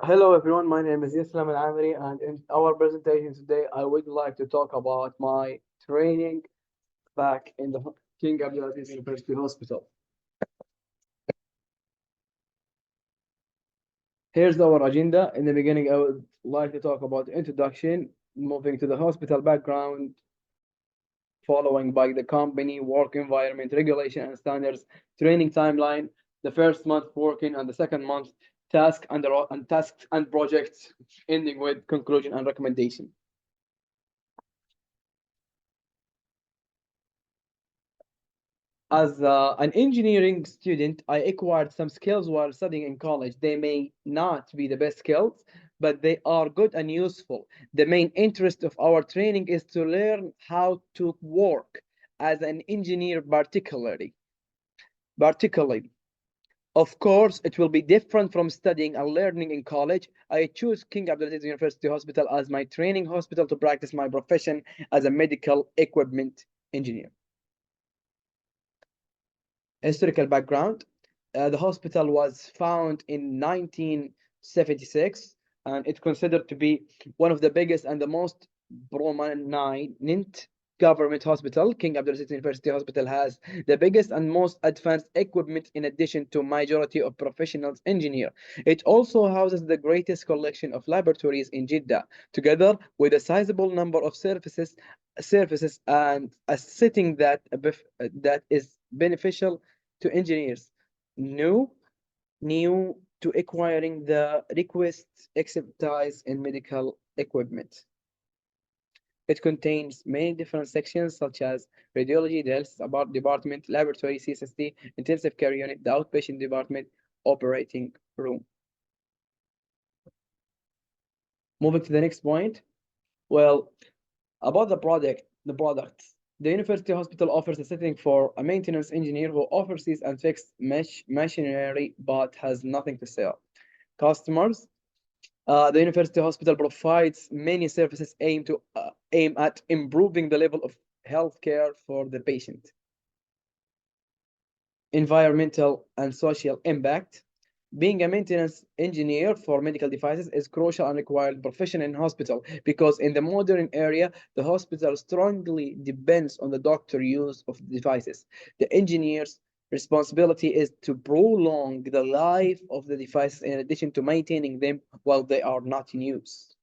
Hello everyone, my name is Islam Al-Amri and in our presentation today I would like to talk about my training back in the King Abdulaziz University Hospital. Here's our agenda. In the beginning I would like to talk about the introduction, moving to the hospital background, following by the company, work environment, regulation and standards, training timeline, the first month working and the second month tasks and projects, ending with conclusion and recommendation. As an engineering student, I acquired some skills while studying in college. They may not be the best skills, but they are good and useful. The main interest of our training is to learn how to work as an engineer, particularly. Of course, it will be different from studying and learning in college. I choose King Abdulaziz University Hospital as my training hospital to practice my profession as a medical equipment engineer. Historical background. The hospital was found in 1976 and it's considered to be one of the biggest and the most prominent government hospital. King Abdulaziz University Hospital has the biggest and most advanced equipment in addition to majority of professionals engineer. It also houses the greatest collection of laboratories in Jeddah, together with a sizable number of services and a setting that is beneficial to engineers new new to acquiring the request expertise in medical equipment. It contains many different sections such as radiology, the health department, laboratory, CSSD, intensive care unit, the outpatient department, operating room. Moving to the next point. Well, about the products. The university hospital offers a setting for a maintenance engineer who oversees and fixes machinery but has nothing to sell. Customers. The university hospital provides many services aim at improving the level of healthcare for the patient. Environmental and social impact. Being a maintenance engineer for medical devices is crucial and required profession in hospital because in the modern area, the hospital strongly depends on the doctor use of the devices. The engineer's responsibility is to prolong the life of the devices in addition to maintaining them while they are not in use.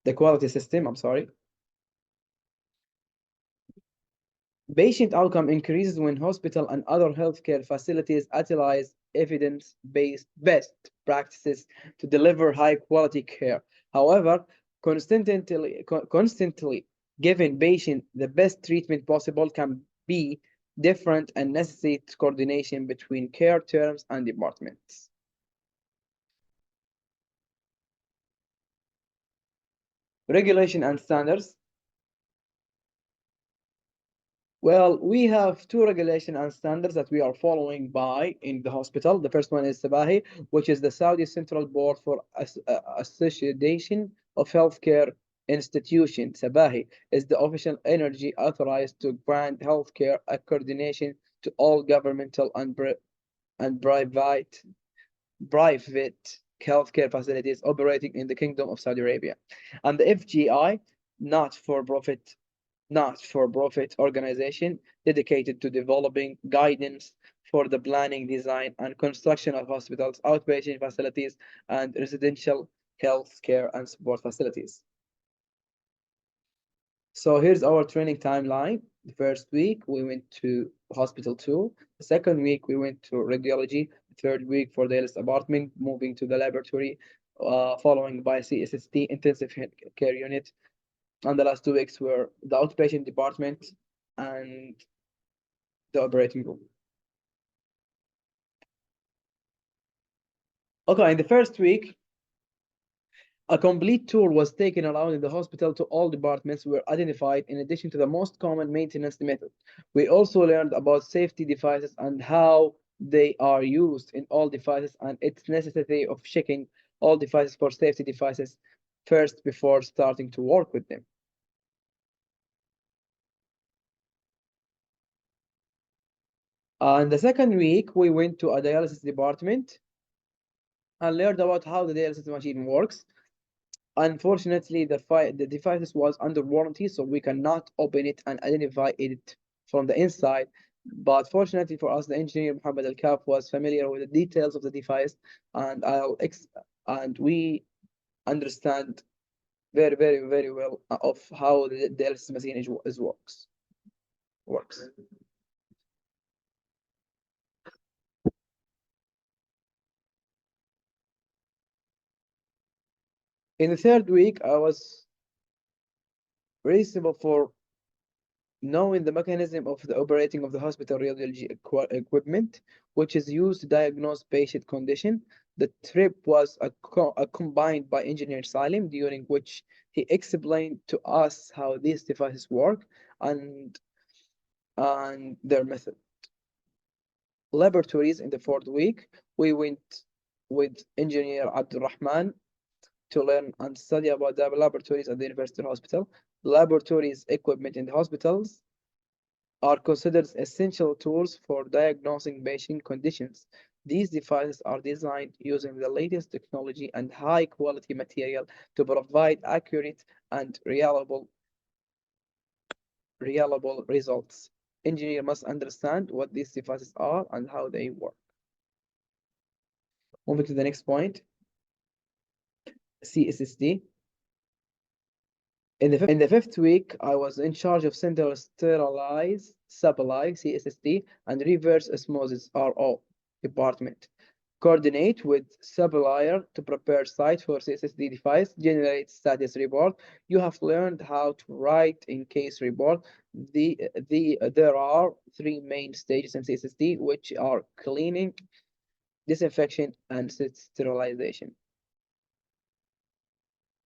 The quality system, I'm sorry. Patient outcome increases when hospital and other healthcare facilities utilize evidence-based best practices to deliver high-quality care. However, constantly giving patient the best treatment possible can be different and necessitates coordination between care terms and departments. Regulation and standards. Well, we have two regulation and standards that we are following by in the hospital. The first one is SABAHI, which is the Saudi Central Board for Association of Healthcare Institutions. SABAHI is the official energy authorized to grant healthcare coordination to all governmental and private healthcare facilities operating in the Kingdom of Saudi Arabia. And the FGI, not-for-profit not-for-profit organization dedicated to developing guidance for the planning, design, and construction of hospitals, outpatient facilities, and residential health care and support facilities. So here's our training timeline. The first week, we went to hospital 2. The second week, we went to radiology. The third week for the health department, moving to the laboratory, following by CSST, intensive care unit, and the last 2 weeks were the outpatient department and the operating room. Okay, in the first week, a complete tour was taken around in the hospital to all departments were identified in addition to the most common maintenance method. We also learned about safety devices and how they are used in all devices and its necessity of checking all devices for safety devices first before starting to work with them. In the second week, we went to a dialysis department and learned about how the dialysis machine works. Unfortunately, the device was under warranty, so we cannot open it and identify it from the inside. But fortunately for us, the engineer Muhammad Al Kaf was familiar with the details of the device, and and we understand very well of how the dialysis machine is works. In the third week, I was responsible for knowing the mechanism of the operating of the hospital radiology equipment, which is used to diagnose patient condition. The trip was combined by Engineer Salim, during which he explained to us how these devices work and their method. Laboratories in the fourth week, we went with Engineer Abdulrahman to learn and study about the laboratories at the University Hospital. Laboratories equipment in the hospitals are considered essential tools for diagnosing patient conditions. These devices are designed using the latest technology and high quality material to provide accurate and reliable results. Engineer must understand what these devices are and how they work. Moving to the next point, CSSD. In the fifth week, I was in charge of central sterilize supply (CSSD) and reverse osmosis (RO) department. Coordinate with supplier to prepare site for CSSD device, generate status report. You have learned how to write in case report. There are three main stages in CSSD, which are cleaning, disinfection, and sterilization.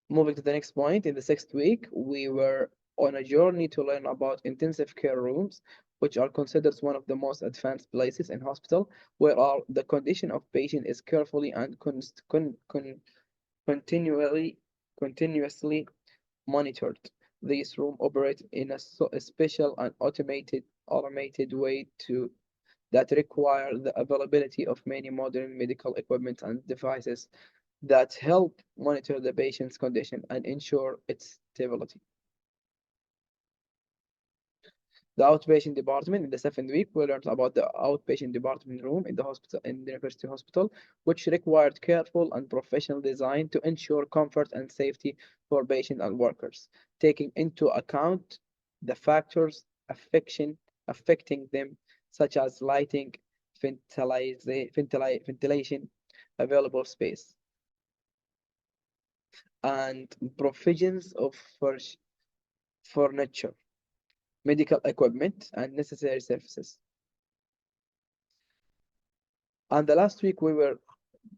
Moving to the next point, in the sixth week, we were on a journey to learn about intensive care rooms, which are considered one of the most advanced places in hospital, where the condition of patient is carefully and continually continuously monitored. This room operates in a special and automated way that require the availability of many modern medical equipment and devices that help monitor the patient's condition and ensure its stability. The outpatient department in the seventh week, we learned about the outpatient department room in the hospital, in the university hospital, which required careful and professional design to ensure comfort and safety for patients and workers, taking into account the factors affecting them, such as lighting, ventilation, available space, and provisions of furniture, medical equipment, and necessary services. And the last week we were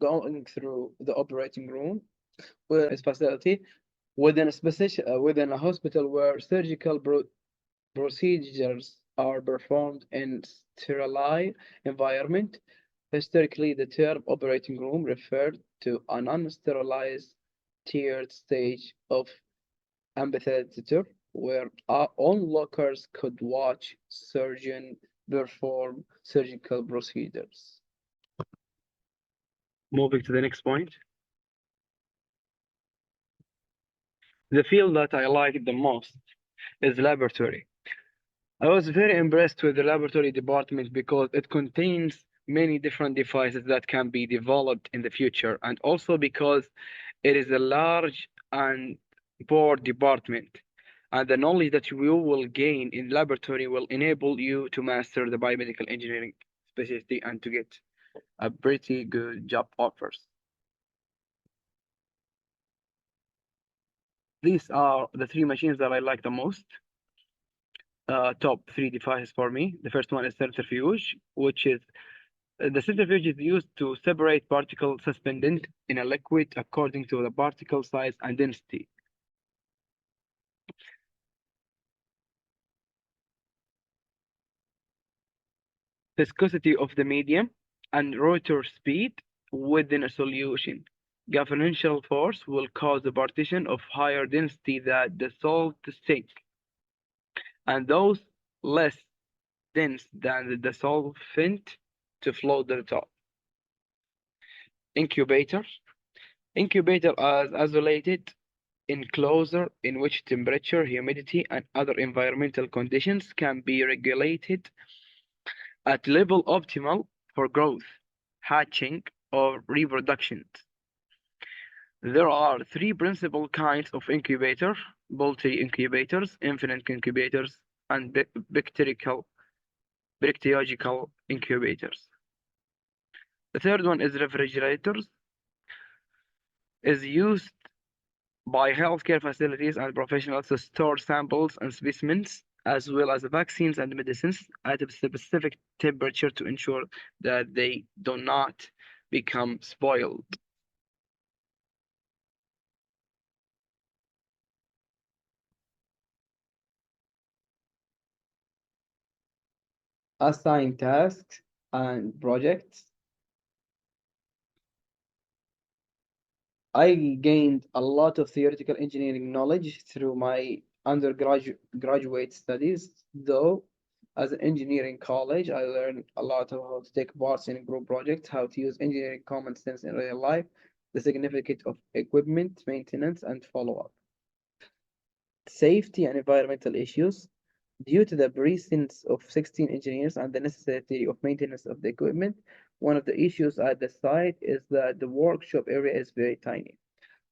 going through the operating room, where is facility within a hospital where surgical procedures are performed in sterile environment. Historically, the term operating room referred to an unsterilized tiered stage of amphitheater where onlookers could watch surgeon perform surgical procedures. Moving to the next point. The field that I like the most is laboratory. I was very impressed with the laboratory department because it contains many different devices that can be developed in the future, and also because it is a large and broad department. And the knowledge that you will gain in laboratory will enable you to master the biomedical engineering specialty and to get a pretty good job offers. These are the three machines that I like the most. Top three devices for me. The first one is centrifuge, which is the centrifuge is used to separate particles suspended in a liquid according to the particle size and density. Viscosity of the medium and rotor speed within a solution. Governmental force will cause the partition of higher density that dissolve to sink, and those less dense than the solvent to float to the top. Incubator. Incubator as isolated enclosure in which temperature, humidity, and other environmental conditions can be regulated at level optimal for growth, hatching, or reproduction. There are three principal kinds of incubator: poultry incubators, infinite incubators, and bacteriological incubators. The third one is refrigerators, is used by healthcare facilities and professionals to store samples and specimens, as well as vaccines and medicines, at a specific temperature to ensure that they do not become spoiled. Assign tasks and projects. I gained a lot of theoretical engineering knowledge through my undergraduate studies, though as an engineering college, I learned a lot of how to take part in group projects, how to use engineering common sense in real life, the significance of equipment maintenance and follow-up. Safety and environmental issues. Due to the presence of 16 engineers and the necessity of maintenance of the equipment, one of the issues at the site is that the workshop area is very tiny.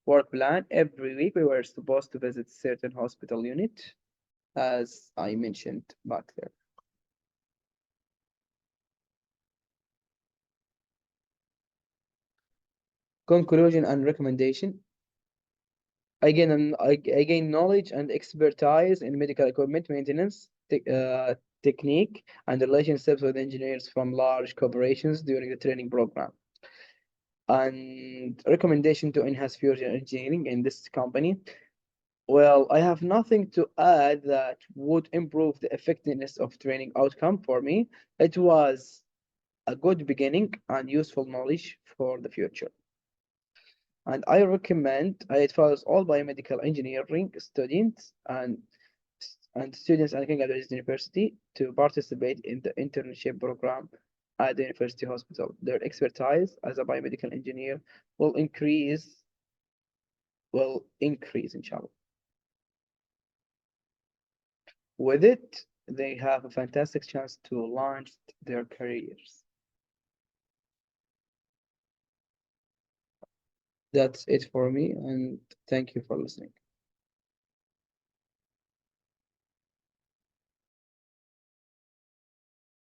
Work plan: every week we were supposed to visit certain hospital unit, as I mentioned back there. Conclusion and recommendation. I gain knowledge and expertise in medical equipment maintenance, technique, and relationships with engineers from large corporations during the training program. And recommendation to enhance future engineering in this company. Well, I have nothing to add that would improve the effectiveness of training outcome for me. It was a good beginning and useful knowledge for the future. And I recommend it follows all biomedical engineering students and students at King Abdulaziz University to participate in the internship program at the university hospital. Their expertise as a biomedical engineer will increase inshallah. With it, they have a fantastic chance to launch their careers. That's it for me, and thank you for listening.